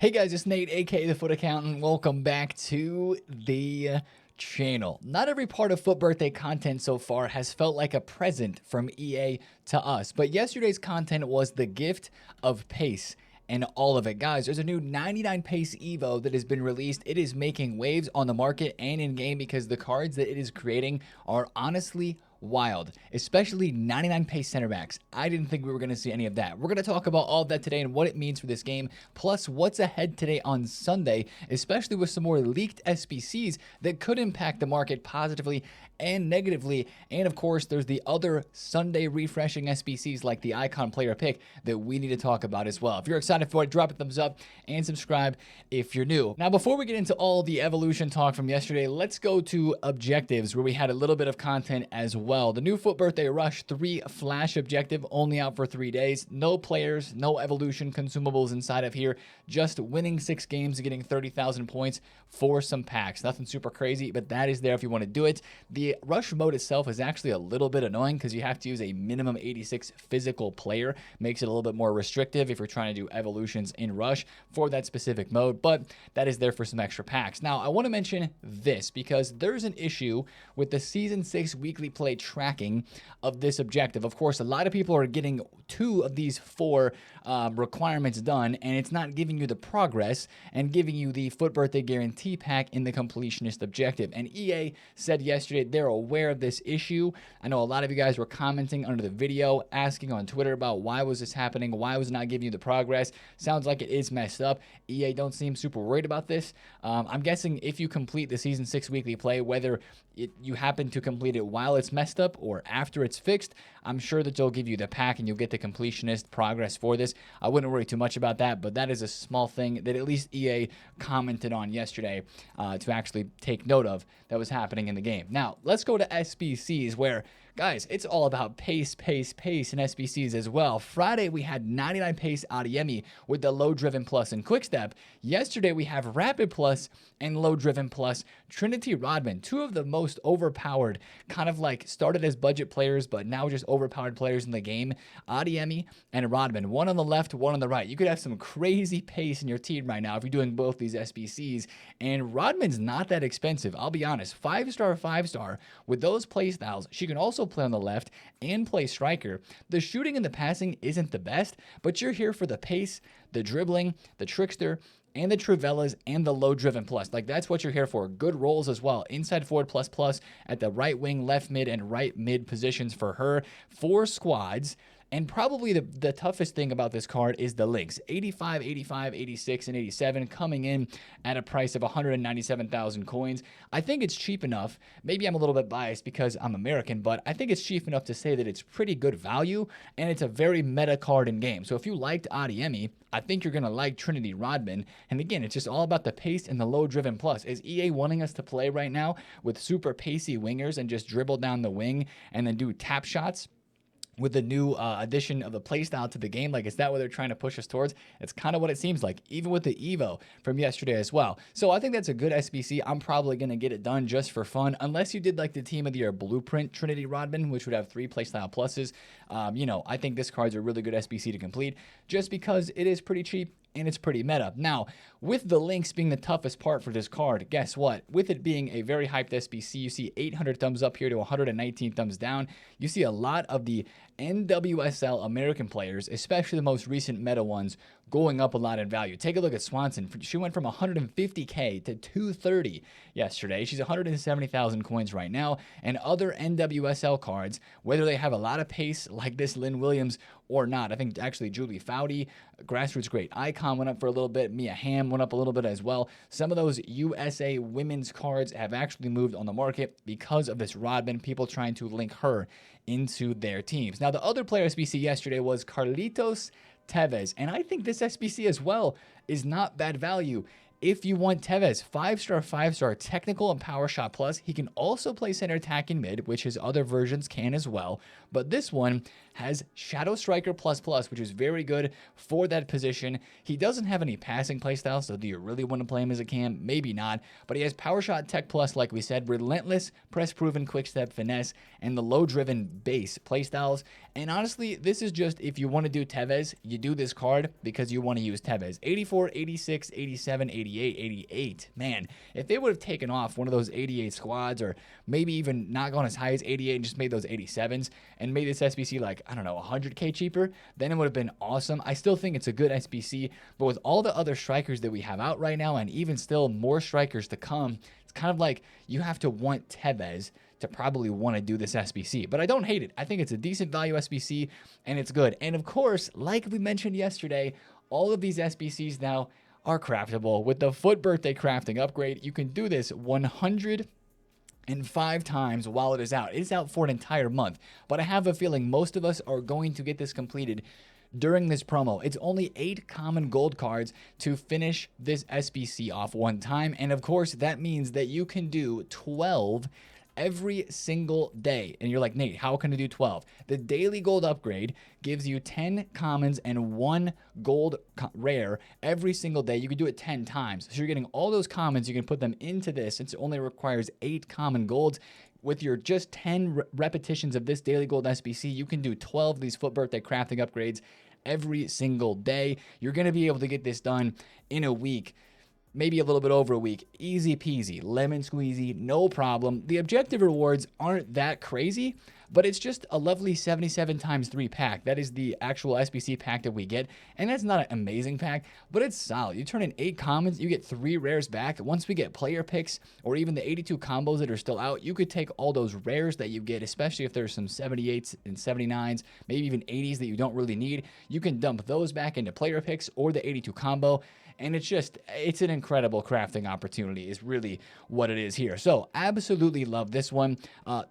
Hey guys, it's Nate, aka TheFutAccountant. Welcome back to the channel. Not every part of Foot Birthday content so far has felt like a present from EA to us, but yesterday's content was the gift of pace and all of it. Guys, there's a new 99 pace Evo that has been released. It is making waves on the market and in game because the cards that it is creating are honestly wild, especially 99 pace center backs. I didn't think we were going to see any of that. We're going to talk about all of that today and what it means for this game, plus what's ahead today on Sunday, especially with some more leaked SBCs that could impact the market positively and negatively. And of course, there's the other Sunday refreshing SBCs like the icon player pick that we need to talk about as well. If you're excited for it, drop a thumbs up and subscribe if you're new. Now, before we get into all the evolution talk from yesterday, let's go to objectives where we had a little bit of content as well. The new Foot Birthday Rush 3 Flash objective, only out for 3 days. No players, no evolution consumables inside of here. Just winning 6 games and getting 30,000 points for some packs. Nothing super crazy, but that is there if you want to do it. The Rush mode itself is actually a little bit annoying because you have to use a minimum 86 physical player. Makes it a little bit more restrictive if you're trying to do evolutions in Rush for that specific mode, but that is there for some extra packs. Now, I want to mention this because there's an issue with the Season 6 weekly play tracking of this objective. Of course, a lot of people are getting 2 of these 4 requirements done, and it's not giving you the progress and giving you the Foot Birthday Guarantee pack in the completionist objective. And EA said yesterday they're aware of this issue. I know a lot of you guys were commenting under the video, asking on Twitter about why was this happening, why was it not giving you the progress. Sounds like it is messed up. EA don't seem super worried about this. I'm guessing if you complete the Season 6 weekly play, whether you happen to complete it while it's messed up or after it's fixed, I'm sure that they'll give you the pack and you'll get the completionist progress for this. I wouldn't worry too much about that, but that is a small thing that at least EA commented on yesterday to actually take note of that was happening in the game. Now, let's go to SBCs where, guys, it's all about pace, pace, pace, and SBCs as well. Friday, we had 99 pace Adeyemi with the low driven plus and quick step. Yesterday, we have rapid plus and low driven plus Trinity Rodman, 2 of the most overpowered, kind of like started as budget players, but now just overpowered players in the game. Adeyemi and Rodman, one on the left, one on the right. You could have some crazy pace in your team right now if you're doing both these SBCs. And Rodman's not that expensive. I'll be honest, 5-star, 5-star with those play styles. She can also play on the left and play striker. The shooting and the passing isn't the best, but you're here for the pace, the dribbling, the trickster, and the Trevellas and the low driven plus. Like, that's what you're here for. Good roles as well. Inside forward plus plus at the right wing, left mid, and right mid positions for her. 4 squads. And probably the toughest thing about this card is the links. 85, 85, 86, and 87 coming in at a price of 197,000 coins. I think it's cheap enough. Maybe I'm a little bit biased because I'm American, but I think it's cheap enough to say that it's pretty good value, and it's a very meta card in game. So if you liked Adeyemi, I think you're going to like Trinity Rodman. And again, it's just all about the pace and the low driven plus. Is EA wanting us to play right now with super pacey wingers and just dribble down the wing and then do tap shots? With the new addition of the playstyle to the game, like, is that what they're trying to push us towards? It's kind of what it seems like, even with the Evo from yesterday as well. So I think that's a good SBC. I'm probably going to get it done just for fun, unless you did like the Team of the Year Blueprint Trinity Rodman, which would have 3 playstyle pluses. I think this card's a really good SBC to complete just because it is pretty cheap and it's pretty meta. Now, with the links being the toughest part for this card, guess what? With it being a very hyped SBC, you see 800 thumbs up here to 119 thumbs down. You see a lot of the NWSL American players, especially the most recent meta ones, going up a lot in value. Take a look at Swanson. She went from 150K to 230 yesterday. She's 170,000 coins right now. And other NWSL cards, whether they have a lot of pace like this Lynn Williams or not. I think actually Julie Foudy, Grassroots Great Icon, went up for a little bit. Mia Hamm went up a little bit as well. Some of those USA women's cards have actually moved on the market because of this Rodman, people trying to link her into their teams. Now, the other player SBC yesterday was Carlitos Tevez, and I think this SBC as well is not bad value. If you want Tevez, 5-star, 5-star, technical and power shot plus. He can also play center attacking mid, which his other versions can as well. But this one has Shadow Striker plus plus, which is very good for that position. He doesn't have any passing playstyle, so do you really want to play him as a cam? Maybe not. But he has power shot tech plus, like we said, relentless, press proven, quick step, finesse, and the low driven base playstyles. And honestly, this is just if you want to do Tevez, you do this card because you want to use Tevez. 84, 86, 87, 88, 88. Man, if they would have taken off one of those 88 squads, or maybe even not gone as high as 88 and just made those 87s and made this SBC like, I don't know, 100K cheaper, then it would have been awesome. I still think it's a good SBC, but with all the other strikers that we have out right now, and even still more strikers to come, it's kind of like you have to want Tevez to probably want to do this SBC. But I don't hate it. I think it's a decent value SBC, and it's good. And of course, like we mentioned yesterday, all of these SBCs now are craftable. With the Foot Birthday crafting upgrade, you can do this 105 times while it is out. It is out for an entire month, but I have a feeling most of us are going to get this completed during this promo. It's only 8 common gold cards to finish this SBC off one time, and of course, that means that you can do 12 every single day. And you're like, Nate, how can I do 12? The daily gold upgrade gives you 10 commons and 1 gold rare every single day. You can do it 10 times. So you're getting all those commons. You can put them into this. It only requires 8 common golds. With your just 10 repetitions of this daily gold SBC, you can do 12 of these Foot Birthday crafting upgrades every single day. You're going to be able to get this done in a week, maybe a little bit over a week. Easy peasy, lemon squeezy, no problem. The objective rewards aren't that crazy, but it's just a lovely 77 times 3 pack. That is the actual SBC pack that we get, and that's not an amazing pack, but it's solid. You turn in 8 commons, you get 3 rares back. Once we get player picks, or even the 82 combos that are still out, you could take all those rares that you get, especially if there's some 78s and 79s, maybe even 80s that you don't really need. You can dump those back into player picks or the 82 combo. And it's an incredible crafting opportunity is really what it is here. So absolutely love this one.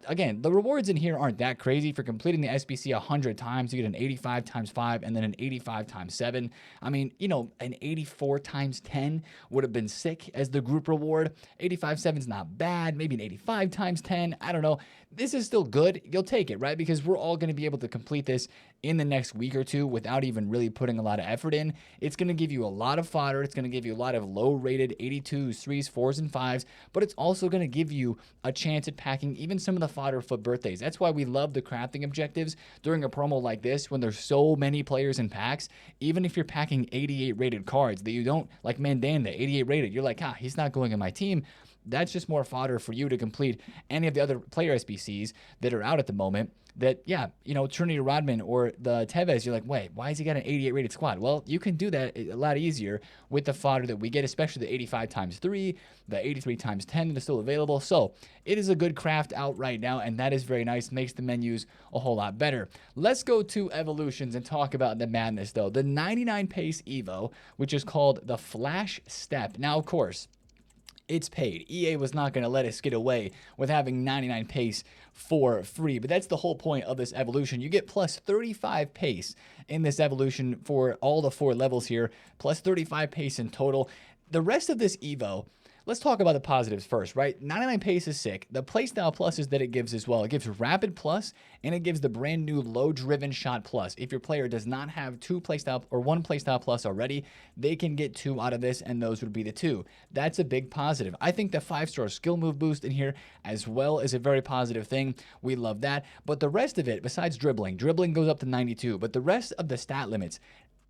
Again, the rewards in here aren't that crazy. For completing the SBC 100 times, you get an 85 times 5 and then an 85 times 7. I mean, you know, an 84 times 10 would have been sick as the group reward. 85 7 is not bad. Maybe an 85 times 10. I don't know. This is still good. You'll take it, right? Because we're all going to be able to complete this in the next week or two without even really putting a lot of effort in. It's going to give you a lot of fodder. It's going to give you a lot of low-rated 82s, 3s, 4s, and 5s, but it's also going to give you a chance at packing even some of the fodder Foot Birthdays. That's why we love the crafting objectives during a promo like this when there's so many players in packs. Even if you're packing 88 rated cards that you don't, like Mandanda, 88 rated, you're like, he's not going in my team. That's just more fodder for you to complete any of the other player SBCs that are out at the moment. That, yeah, you know, Trinity Rodman or the Tevez, you're like, wait, why has he got an 88 rated squad? Well, you can do that a lot easier with the fodder that we get, especially the 85 times 3, the 83 times 10 that are still available. So it is a good craft out right now, and that is very nice. Makes the menus a whole lot better. Let's go to evolutions and talk about the madness, though. The 99 pace Evo, which is called the Flash Step. Now, of course, it's paid. EA was not going to let us get away with having 99 pace for free, but that's the whole point of this evolution. You get plus 35 pace in this evolution for all the 4 levels here, plus 35 pace in total. The rest of this Evo, let's talk about the positives first, right? 99 pace is sick. The playstyle pluses that it gives as well. It gives rapid plus, and it gives the brand new low driven shot plus. If your player does not have 2 playstyle or 1 playstyle plus already, they can get 2 out of this, and those would be the 2. That's a big positive. I think the 5-star skill move boost in here as well is a very positive thing. We love that. But the rest of it, besides dribbling goes up to 92, but the rest of the stat limits,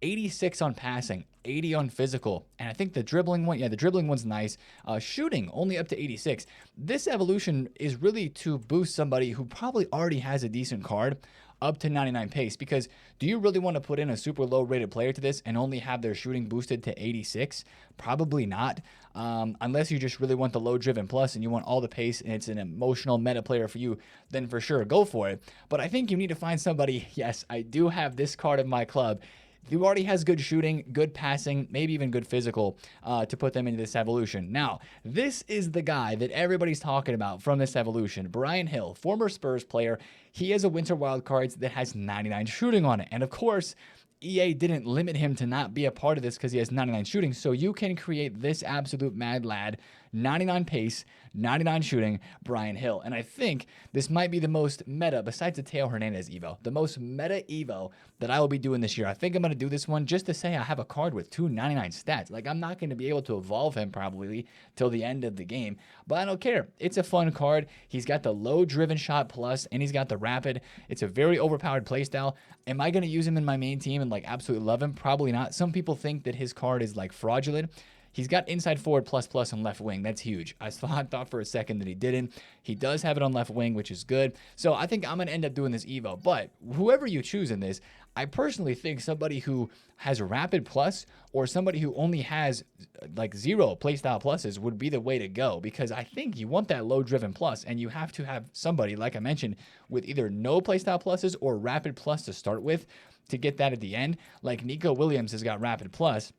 86 on passing, 80 on physical, and I think the dribbling one, the dribbling one's nice. Shooting, only up to 86. This evolution is really to boost somebody who probably already has a decent card up to 99 pace, because do you really want to put in a super low rated player to this and only have their shooting boosted to 86? Probably not, unless you just really want the low driven plus and you want all the pace and it's an emotional meta player for you, then for sure go for it. But I think you need to find somebody. Yes, I do have this card in my club who already has good shooting, good passing, maybe even good physical to put them into this evolution. Now, this is the guy that everybody's talking about from this evolution. Brian Hill, former Spurs player. He has a Winter Wildcards that has 99 shooting on it. And of course, EA didn't limit him to not be a part of this because he has 99 shooting. So you can create this absolute mad lad 99 pace, 99 shooting, Brian Hill. And I think this might be the most meta, besides the Teo Hernandez Evo, the most meta Evo that I will be doing this year. I think I'm going to do this one just to say I have a card with 299 stats. Like, I'm not going to be able to evolve him probably till the end of the game, but I don't care. It's a fun card. He's got the low driven shot plus, and he's got the rapid. It's a very overpowered playstyle. Am I going to use him in my main team and like absolutely love him? Probably not. Some people think that his card is like fraudulent. He's got inside forward plus on left wing. That's huge. I thought for a second that he didn't. He does have it on left wing, which is good. So I think I'm going to end up doing this Evo. But whoever you choose in this, I personally think somebody who has rapid plus or somebody who only has like 0 playstyle pluses would be the way to go, because I think you want that low driven plus, and you have to have somebody, like I mentioned, with either no playstyle pluses or rapid plus to start with to get that at the end. Like Nico Williams has got rapid plus.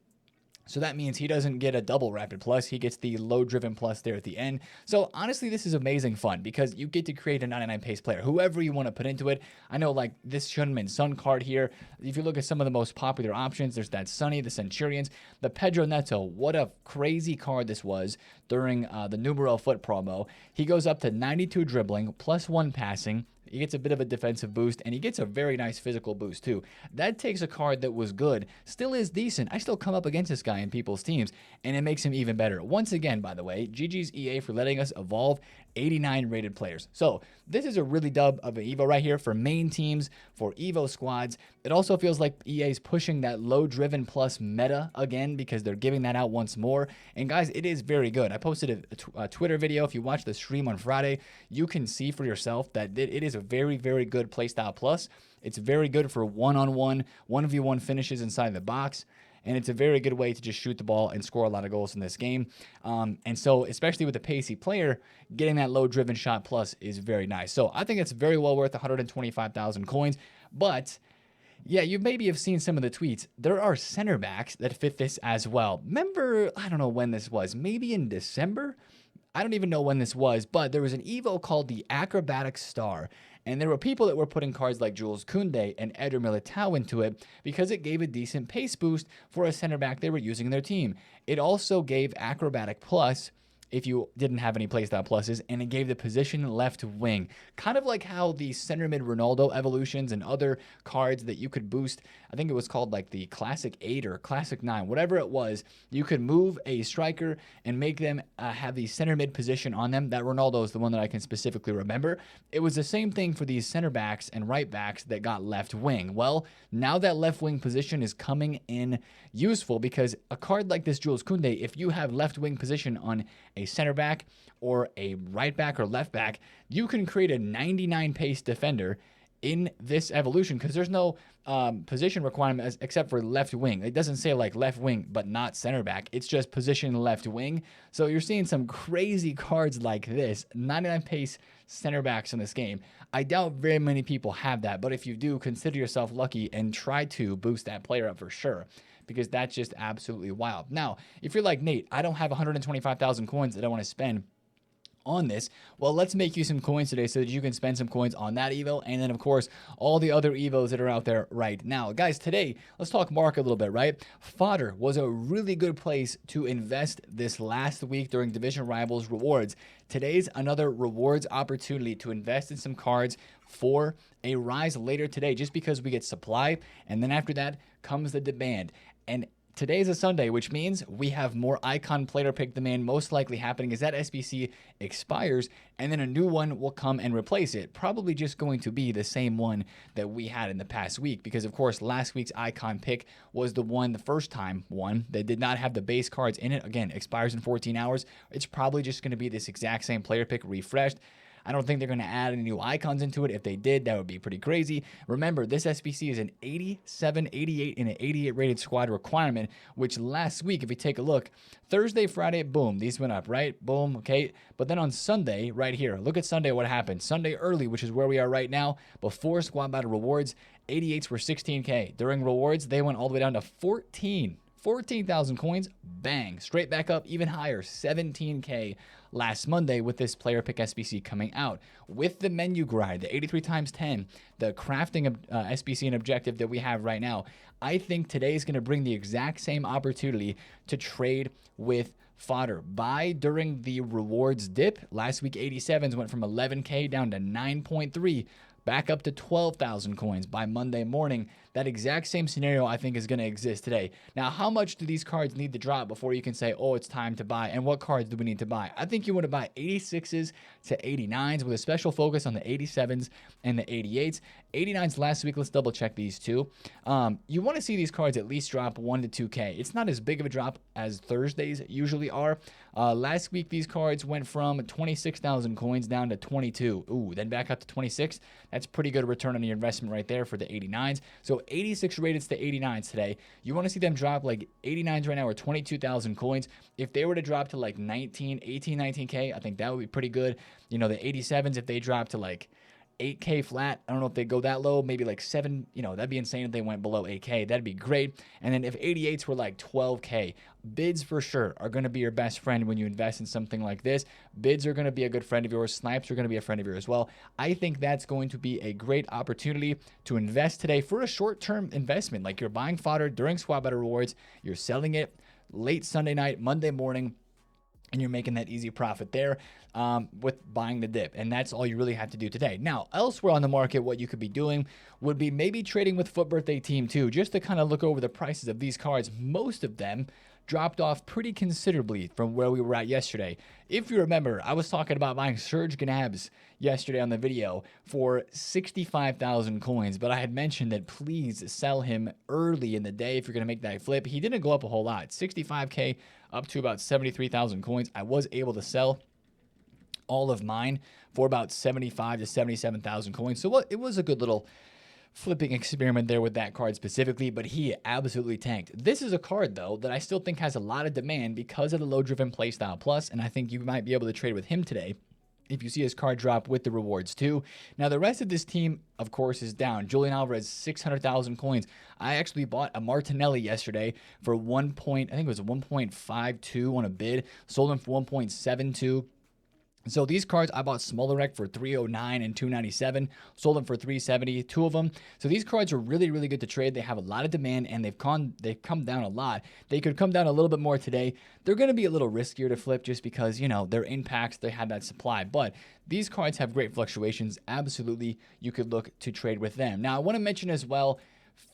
So that means he doesn't get a double rapid plus. He gets the low driven plus there at the end. So honestly, this is amazing fun because you get to create a 99 pace player, whoever you want to put into it. I know like this Shunman Sun card here. If you look at some of the most popular options, there's that Sonny, the Centurions, the Pedro Neto. What a crazy card this was during the Numero Foot promo. He goes up to 92 dribbling, +1 passing. He gets a bit of a defensive boost, and he gets a very nice physical boost too. That takes a card that was good, still is decent. I still come up against this guy in people's teams, and it makes him even better. Once again, by the way, GG's EA for letting us evolve 89 rated players. So this is a really dub of an Evo right here for main teams, for Evo squads. It also feels like EA is pushing that low driven plus meta again because they're giving that out once more. And guys, it is very good. I posted a Twitter video. If you watch the stream on Friday, you can see for yourself that it is a very, very good playstyle plus. It's very good for one-on-one, 1v1 finishes inside the box. And it's a very good way to just shoot the ball and score a lot of goals in this game. And so, especially with a pacey player, getting that low-driven shot plus is very nice. So I think it's very well worth 125,000 coins. But yeah, you maybe have seen some of the tweets. There are center backs that fit this as well. Remember, I don't know when this was, maybe in December? I don't even know when this was, but there was an Evo called the Acrobatic Star. And there were people that were putting cards like Jules Koundé and Eder Militao into it because it gave a decent pace boost for a center back they were using in their team. It also gave Acrobatic Plus if you didn't have any playstyle pluses, and it gave the position left wing. Kind of like how the center mid Ronaldo evolutions and other cards that you could boost, I think it was called like the Classic 8 or Classic 9, whatever it was, you could move a striker and make them have the center mid position on them. That Ronaldo is the one that I can specifically remember. It was the same thing for these center backs and right backs that got left wing. Well, now that left wing position is coming in useful because a card like this Jules Koundé, if you have left wing position on a center back or a right back or left back, you can create a 99 pace defender in this evolution because there's no position requirement except for left wing. It doesn't say like left wing but not center back. It's just position left wing. So you're seeing some crazy cards like this, 99 pace center backs in this game. I doubt very many people have that, but if you do, consider yourself lucky and try to boost that player up for sure, because that's just absolutely wild. Now, if you're like, Nate, I don't have 125,000 coins that I want to spend on this, well, let's make you some coins today so that you can spend some coins on that Evo, and then, of course, all the other Evos that are out there right now. Guys, today, let's talk market a little bit, right? Fodder was a really good place to invest this last week during Division Rivals rewards. Today's another rewards opportunity to invest in some cards for a rise later today, just because we get supply, and then after that comes the demand. And today is a Sunday, which means we have more icon player pick demand most likely happening as that SBC expires, and then a new one will come and replace it. Probably just going to be the same one that we had in the past week, because of course last week's icon pick was the first time one that did not have the base cards in it. Again, expires in 14 hours. It's probably just going to be this exact same player pick refreshed. I don't think they're going to add any new icons into it. If they did, that would be pretty crazy. Remember, this SBC is an 87, 88, and an 88 rated squad requirement, which last week, if you take a look, Thursday, Friday, boom, these went up, right? Boom, okay. But then on Sunday, right here, look at Sunday, what happened. Sunday early, which is where we are right now, before squad battle rewards, 88s were 16K. During rewards, they went all the way down to 14. 14,000 coins, bang, straight back up, even higher, 17K last Monday with this player pick SBC coming out. With the menu grind, the 83 times 10, the crafting SBC and objective that we have right now, I think today is going to bring the exact same opportunity to trade with fodder. Buy during the rewards dip. Last week, 87s went from 11K down to 9.3. Back up to 12,000 coins by Monday morning. That exact same scenario I think is going to exist today. Now, how much do these cards need to drop before you can say, oh, it's time to buy? And what cards do we need to buy? I think you want to buy 86s to 89s with a special focus on the 87s and the 88s. 89s last week, let's double check these two. You want to see these cards at least drop 1 to 2K. It's not as big of a drop as Thursdays usually are. Last week, these cards went from 26,000 coins down to 22. Ooh, then back up to 26. That's pretty good return on your investment right there for the 89s. So 86 rated to 89s today. You want to see them drop like 89s right now or 22,000 coins. If they were to drop to like 18, 19K, I think that would be pretty good. You know, the 87s, if they drop to like 8K flat, I don't know if they go that low, maybe like 7, you know, that'd be insane if they went below 8K. That'd be great. And then if 88s were like 12K, bids for sure are going to be your best friend when you invest in something like this. Bids are going to be a good friend of yours. Snipes are going to be a friend of yours as well. I think that's going to be a great opportunity to invest today for a short-term investment. Like you're buying fodder during swap battle rewards, you're selling it late Sunday night, Monday morning, and you're making that easy profit there with buying the dip. And that's all you really have to do today. Now, elsewhere on the market, what you could be doing would be maybe trading with Foot Birthday Team 2, just to kind of look over the prices of these cards. Most of them dropped off pretty considerably from where we were at yesterday. If you remember, I was talking about buying Serge Gnabry yesterday on the video for 65,000 coins, but I had mentioned that please sell him early in the day if you're going to make that flip. He didn't go up a whole lot, 65K up to about 73,000 coins. I was able to sell all of mine for about 75 to 77,000 coins. So it was a good little flipping experiment there with that card specifically, but he absolutely tanked. This is a card, though, that I still think has a lot of demand because of the low-driven playstyle plus, and I think you might be able to trade with him today if you see his card drop with the rewards too. Now, the rest of this team, of course, is down. Julian Alvarez, 600,000 coins. I actually bought a Martinelli yesterday for I think it was 1.52 on a bid. Sold him for 1.72. So these cards, I bought Smaller Rec for 309 and 297, sold them for 370, two of them. So these cards are really, really good to trade. They have a lot of demand and they've come down a lot. They could come down a little bit more today. They're going to be a little riskier to flip just because, you know, they're in packs, they have that supply. But these cards have great fluctuations. Absolutely, you could look to trade with them. Now, I want to mention as well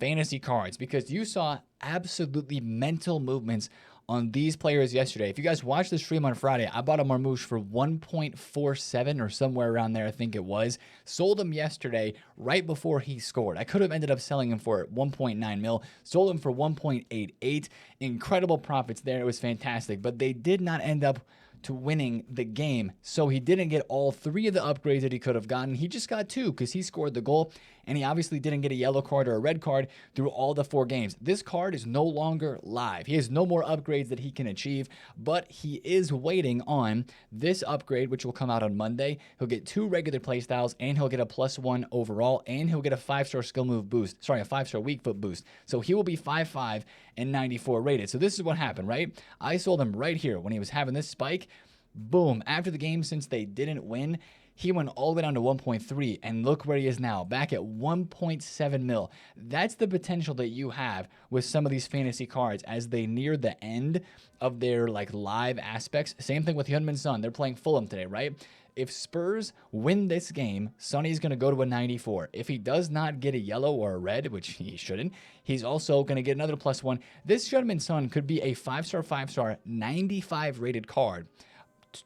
fantasy cards because you saw absolutely mental movements on these players yesterday. If you guys watched the stream on Friday, I bought a Marmouche for 1.47 or somewhere around there, I think it was. Sold him yesterday right before he scored. I could have ended up selling him for 1.9 mil. Sold him for 1.88. Incredible profits there. It was fantastic. But they did not end up to winning the game. So he didn't get all three of the upgrades that he could have gotten. He just got two because he scored the goal, and he obviously didn't get a yellow card or a red card through all the 4 games. This card is no longer live. He has no more upgrades that he can achieve, but he is waiting on this upgrade, which will come out on Monday. He'll get 2 regular playstyles, and he'll get a +1 overall, and he'll get a 5-star skill move boost. Sorry, a 5-star weak foot boost. So he will be 5'5" and 94 rated. So this is what happened, right? I sold him right here when he was having this spike. Boom. After the game, since they didn't win, he went all the way down to 1.3, and look where he is now, back at 1.7 mil. That's the potential that you have with some of these fantasy cards as they near the end of their like live aspects. Same thing with Heung-min Son. They're playing Fulham today, right? If Spurs win this game, Sonny's going to go to a 94. If he does not get a yellow or a red, which he shouldn't, he's also going to get another +1. This Heung-min Son could be a 5-star, 95 rated card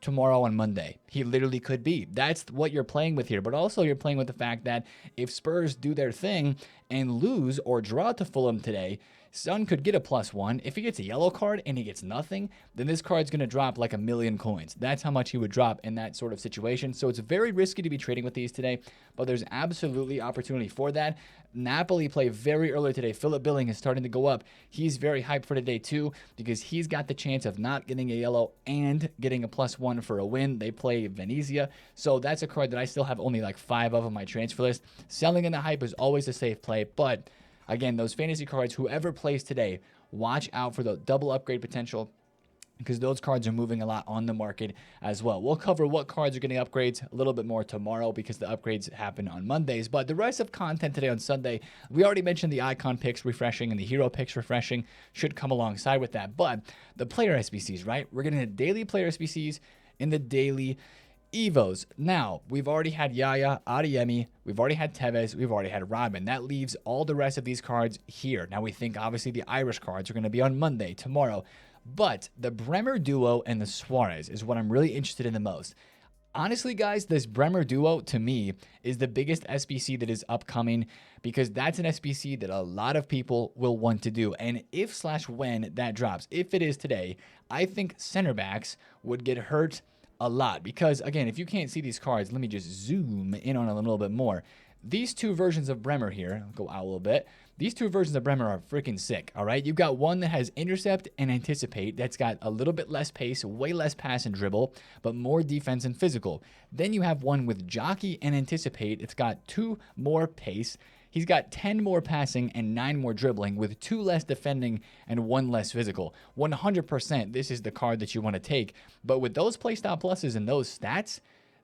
tomorrow on Monday. He literally could be. That's what you're playing with here. But also you're playing with the fact that if Spurs do their thing and lose or draw to Fulham today, Son could get a +1. If he gets a yellow card and he gets nothing, then this card's going to drop like 1,000,000 coins. That's how much he would drop in that sort of situation. So it's very risky to be trading with these today, but there's absolutely opportunity for that. Napoli play very early today. Philip Billing is starting to go up. He's very hyped for today too because he's got the chance of not getting a yellow and getting a +1 for a win. They play Venezia. So that's a card that I still have only like 5 of on my transfer list. Selling in the hype is always a safe play, but again, those fantasy cards, whoever plays today, watch out for the double upgrade potential, because those cards are moving a lot on the market as well. We'll cover what cards are getting upgrades a little bit more tomorrow because the upgrades happen on Mondays. But the rest of content today on Sunday, we already mentioned the icon picks refreshing and the hero picks refreshing should come alongside with that. But the player SBCs, right? We're getting the daily player SBCs and the daily Evos. Now, we've already had Yaya, Adeyemi, we've already had Tevez, we've already had Rodman. That leaves all the rest of these cards here. Now, we think obviously the Irish cards are going to be on Monday, tomorrow. But the Bremer duo and the Suarez is what I'm really interested in the most. Honestly, guys, this Bremer duo, to me, is the biggest SBC that is upcoming because that's an SBC that a lot of people will want to do. And if/when that drops, if it is today, I think center backs would get hurt a lot. Because, again, if you can't see these cards, let me just zoom in on them a little bit more. These two versions of Bremer here, I'll go out a little bit. These two versions of Bremer are freaking sick, all right? You've got one that has intercept and anticipate. That's got a little bit less pace, way less pass and dribble, but more defense and physical. Then you have one with jockey and anticipate. It's got 2 more pace. He's got 10 more passing and 9 more dribbling with 2 less defending and 1 less physical. 100% this is the card that you want to take. But with those playstyle pluses and those stats,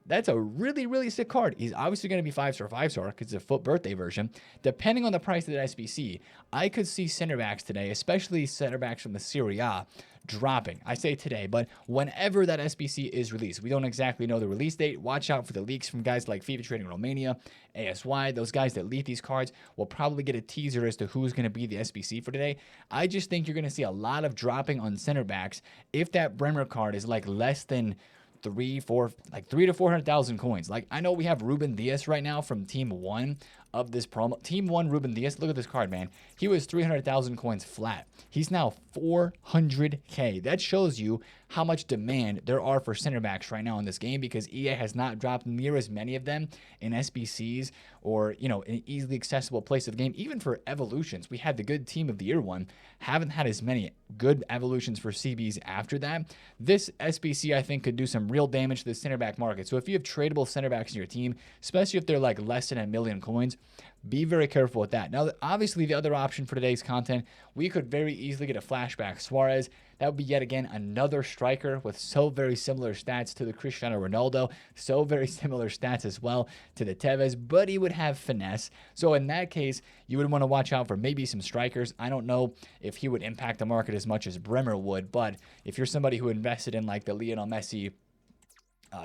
that's a really, really sick card. He's obviously going to be 5-star because it's a FUT birthday version. Depending on the price of that SBC, I could see center backs today, especially center backs from the Serie A, dropping. I say today, but whenever that SBC is released. We don't exactly know the release date. Watch out for the leaks from guys like FIFA Trading Romania, ASY. Those guys that leak these cards will probably get a teaser as to who's going to be the SBC for today. I just think you're going to see a lot of dropping on center backs if that Bremer card is like less than 3 to 400,000 coins. Like, I know we have Ruben Diaz right now from Team 1 of this promo. Team 1 Ruben Diaz, look at this card, man. He was 300,000 coins flat. He's now 400K. That shows you how much demand there are for center backs right now in this game because EA has not dropped near as many of them in SBCs or, you know, an easily accessible place of the game. Even for evolutions, we had the good team of the year one. Haven't had as many good evolutions for CBs after that. This SBC, I think, could do some real damage to the center back market. So if you have tradable center backs in your team, especially if they're like less than 1 million coins, be very careful with that. Now, obviously, the other option for today's content, we could very easily get a flashback Suarez. That would be yet again another striker with so very similar stats to the Cristiano Ronaldo, so very similar stats as well to the Tevez, but he would have finesse. So in that case, you would want to watch out for maybe some strikers. I don't know if he would impact the market as much as Bremer would, but if you're somebody who invested in like the Lionel Messi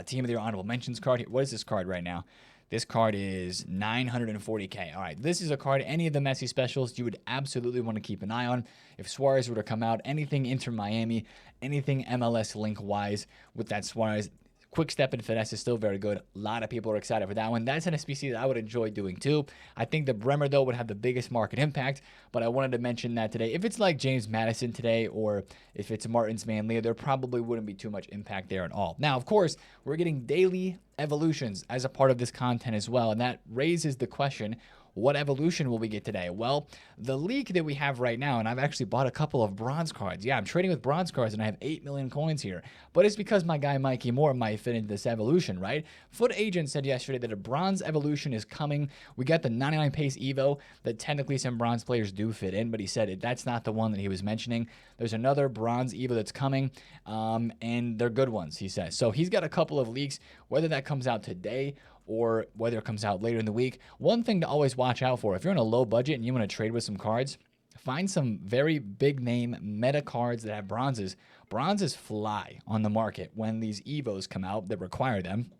Team of the Year honorable mentions card, what is this card right now? This card is 940K. All right, this is a card, any of the Messi specials, you would absolutely want to keep an eye on. If Suarez were to come out, anything Inter Miami, anything MLS link-wise with that Suarez, quick step and finesse is still very good. A lot of people are excited for that one. That's an SBC that I would enjoy doing too. I think the Bremer, though, would have the biggest market impact, but I wanted to mention that today. If it's like James Madison today or if it's Martins Manley, there probably wouldn't be too much impact there at all. Now, of course, we're getting daily evolutions as a part of this content as well, and that raises the question, what evolution will we get today? Well, the leak that we have right now, and I've actually bought a couple of bronze cards. Yeah, I'm trading with bronze cards, and I have 8 million coins here. But it's because my guy Mikey Moore might fit into this evolution, right? FutAccountant said yesterday that a bronze evolution is coming. We got the 99 pace Evo that technically some bronze players do fit in, but he said that's not the one that he was mentioning. There's another bronze Evo that's coming, and they're good ones, he says. So he's got a couple of leaks, whether that comes out today or whether it comes out later in the week. One thing to always watch out for, if you're on a low budget and you want to trade with some cards, find some very big name meta cards that have bronzes. Bronzes fly on the market when these Evos come out that require them.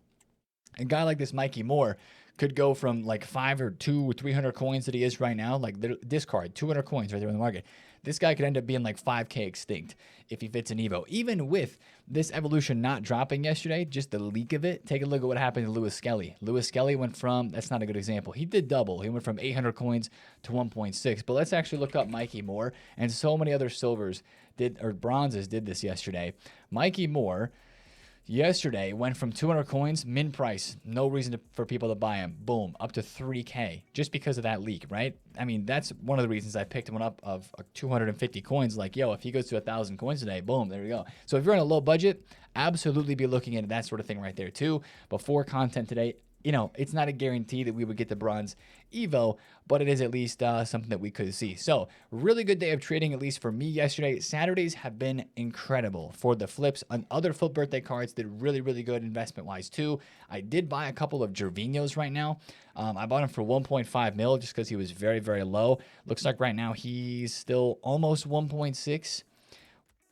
A guy like this Mikey Moore could go from like 5 or 2 or 300 coins that he is right now, like this card, 200 coins right there in the market. This guy could end up being like 5K extinct if he fits an Evo. Even with this evolution not dropping yesterday, just the leak of it, take a look at what happened to Lewis Skelly. Lewis Skelly went from, that's not a good example, he did double. He went from 800 coins to 1.6. But let's actually look up Mikey Moore, and so many other silvers did, or bronzes did this yesterday. Mikey Moore yesterday went from 200 coins, min price, no reason for people to buy him, boom, up to 3K just because of that leak, right? I mean, that's one of the reasons I picked one up of 250 coins. Like, yo, if he goes to 1,000 coins today, boom, there we go. So if you're on a low budget, absolutely be looking into that sort of thing right there too. Before content today, you know, it's not a guarantee that we would get the bronze Evo, but it is at least something that we could see. So really good day of trading, at least for me yesterday. Saturdays have been incredible for the flips. On other flip birthday cards did really good investment wise too. I did buy a couple of Gervinhos right now. I bought him for 1.5 mil just because he was very low. Looks like right now he's still almost 1.6.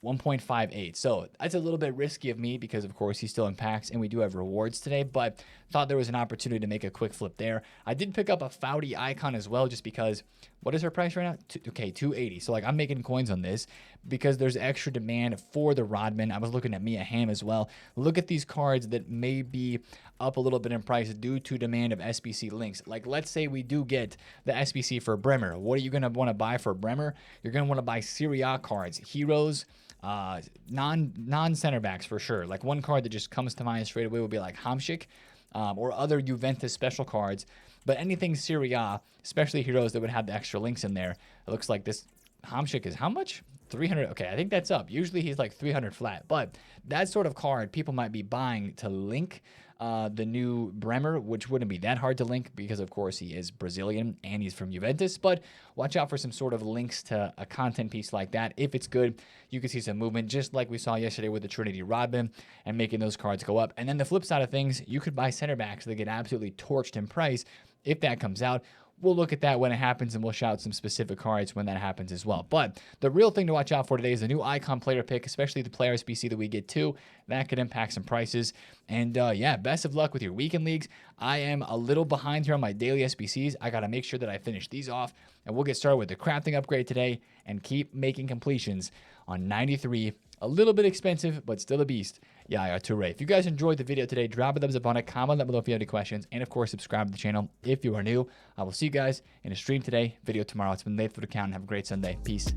1.58. So that's a little bit risky of me because, of course, he's still in packs and we do have rewards today, but thought there was an opportunity to make a quick flip there. I did pick up a Fouty icon as well just because, what is her price right now? Okay, 280. So, like, I'm making coins on this because there's extra demand for the Rodman. I was looking at Mia Hamm as well. Look at these cards that may be up a little bit in price due to demand of SBC links. Like, let's say we do get the SBC for Bremer. What are you going to want to buy for Bremer? You're going to want to buy Serie A cards, heroes, non center backs for sure. Like one card that just comes to mind straight away would be like Hamšík, or other Juventus special cards. But anything Serie A, especially heroes that would have the extra links in there. It looks like this Hamšík is how much? 300. Okay, I think that's up. Usually he's like 300 flat, but that sort of card people might be buying to link the new Bremer, which wouldn't be that hard to link because, of course, he is Brazilian and he's from Juventus. But watch out for some sort of links to a content piece like that. If it's good, you can see some movement, just like we saw yesterday with the Trinity Rodman and making those cards go up. And then the flip side of things, you could buy center backs that get absolutely torched in price if that comes out. We'll look at that when it happens, and we'll shout some specific cards when that happens as well. But the real thing to watch out for today is the new icon player pick, especially the player SBC that we get too. That could impact some prices. And yeah, best of luck with your weekend leagues. I am a little behind here on my daily SBCs. I got to make sure that I finish these off, and we'll get started with the crafting upgrade today and keep making completions on 93. A little bit expensive, but still a beast. Yaya Toure. If you guys enjoyed the video today, drop a thumbs up on it, comment down below if you have any questions, and of course, subscribe to the channel if you are new. I will see you guys in a stream today, video tomorrow. It's been TheFutAccountant. Have a great Sunday. Peace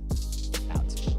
out.